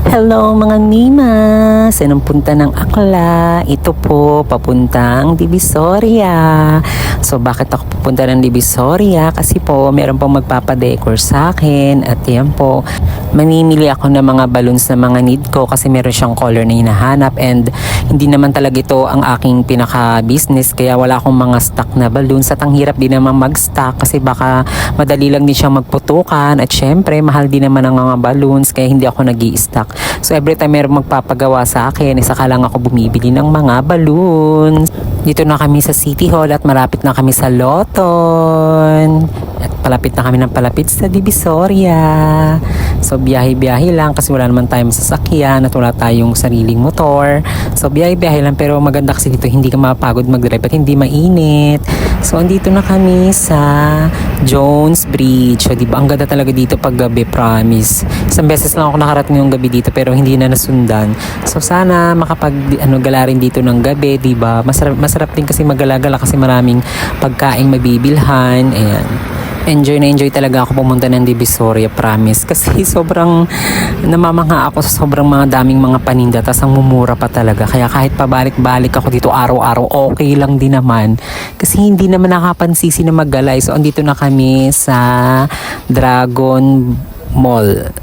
Hello mga Nimas! Anong punta ng Akla? Ito po, papuntang Divisoria. So bakit ako pupunta ng Divisoria? Kasi po, meron pong magpapadecor sa akin. At yan po, mamimili ako ng mga balloons na mga need ko kasi meron siyang color na hinahanap. And hindi naman talaga ito ang aking pinaka-business. Kaya wala akong mga stock na balloons. At ang hirap din naman mag-stock kasi baka madali lang din siyang magputukan. At syempre, mahal din naman ang mga balloons. Kaya hindi ako nag-i-stock. So every time meron magpapagawa sa akin, saka lang ako bumibili ng mga balloons. Dito na kami sa City Hall at malapit na kami sa Loton. At palapit na kami ng palapit sa Divisoria. So biyahe-biyahe lang kasi wala naman tayong sasakyan at wala tayong sariling motor. So biyahe-biyahe lang pero maganda kasi dito hindi ka mapagod mag-drive at hindi mainit. So andito na kami sa Jones Bridge. So diba ang ganda talaga dito pag gabi, promise. Isang beses lang ako nakarating yung gabi dito pero hindi na nasundan. So sana gala rin dito ng gabi, diba? Masarap din kasi magala-gala kasi maraming pagkaing mabibilhan. Ayan. Enjoy na enjoy talaga ako pumunta ng Divisoria, promise. Kasi sobrang namamangha ako sa sobrang mga daming mga paninda tas ang mumura pa talaga. Kaya kahit pabalik-balik ako dito araw-araw, okay lang din naman. Kasi hindi naman nakapansisi na maggalay. So andito na kami sa Dragon Mall.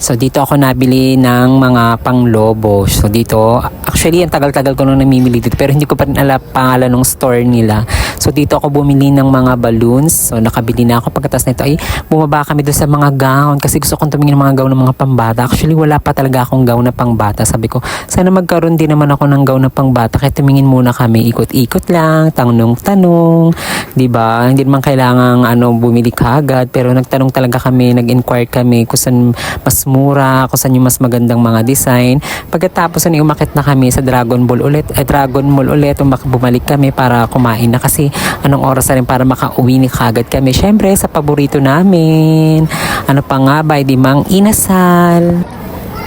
So dito ako nabili ng mga panglobo. So dito, actually ang tagal-tagal ko nung namimili dito pero hindi ko pa rin alam pangalan ng store nila. So dito ako bumili ng mga balloons. So nakabili na ako. Pagkatapos nito ay bumaba kami doon sa mga gown kasi gusto kong tumingin ng mga gown ng mga pangbata. Actually wala pa talaga akong gown na pangbata. Sabi ko, sana magkaroon din naman ako ng gown na pangbata. Kaya tumingin muna kami, ikot-ikot lang, tanong-tanong, 'di ba? Hindi naman kailangang bumili kaagad pero nagtanong talaga kami, nag-inquire kami kung saan mas mura, kung saan yung mas magandang mga design. Pagkatapos umakit na kami sa Dragon Mall ulit, bumalik kami para kumain na kasi anong oras na rin para makauwi ni kagad kami. Syempre sa paborito namin. Ano pa nga ba, di Mang Inasal.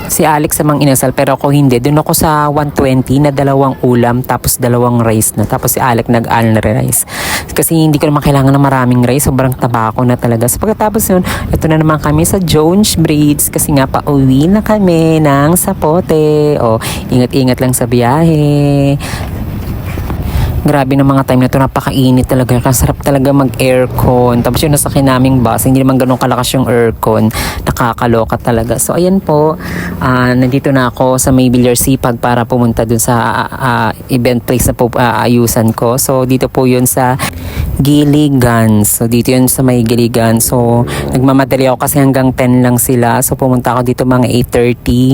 Si Alex sa Mang Inasal pero ako hindi. Doon ako sa 120 na dalawang ulam tapos dalawang rice na. Tapos si Alex nag-alna rice. Kasi hindi ko naman kailangan ng maraming rice. Sobrang tabako na talaga. So pagkatapos yun, ito na naman kami sa Jones Bridge kasi nga pauwi na kami ng Sapote. O, ingat-ingat lang sa biyahe. Grabe ng mga time na ito, napakainit talaga. Kasarap talaga mag-aircon. Tapos yung nasakyan naming bus, hindi naman ganun kalakas yung aircon. Nakakaloka talaga. So ayan po, nandito na ako sa May Villar Sipag para pumunta dun sa event place na po ayusan ko. So dito po yun sa Giligan. So dito yun sa may Giligan. So nagmamadali ako kasi hanggang 10 lang sila. So pumunta ako dito mga 8:30.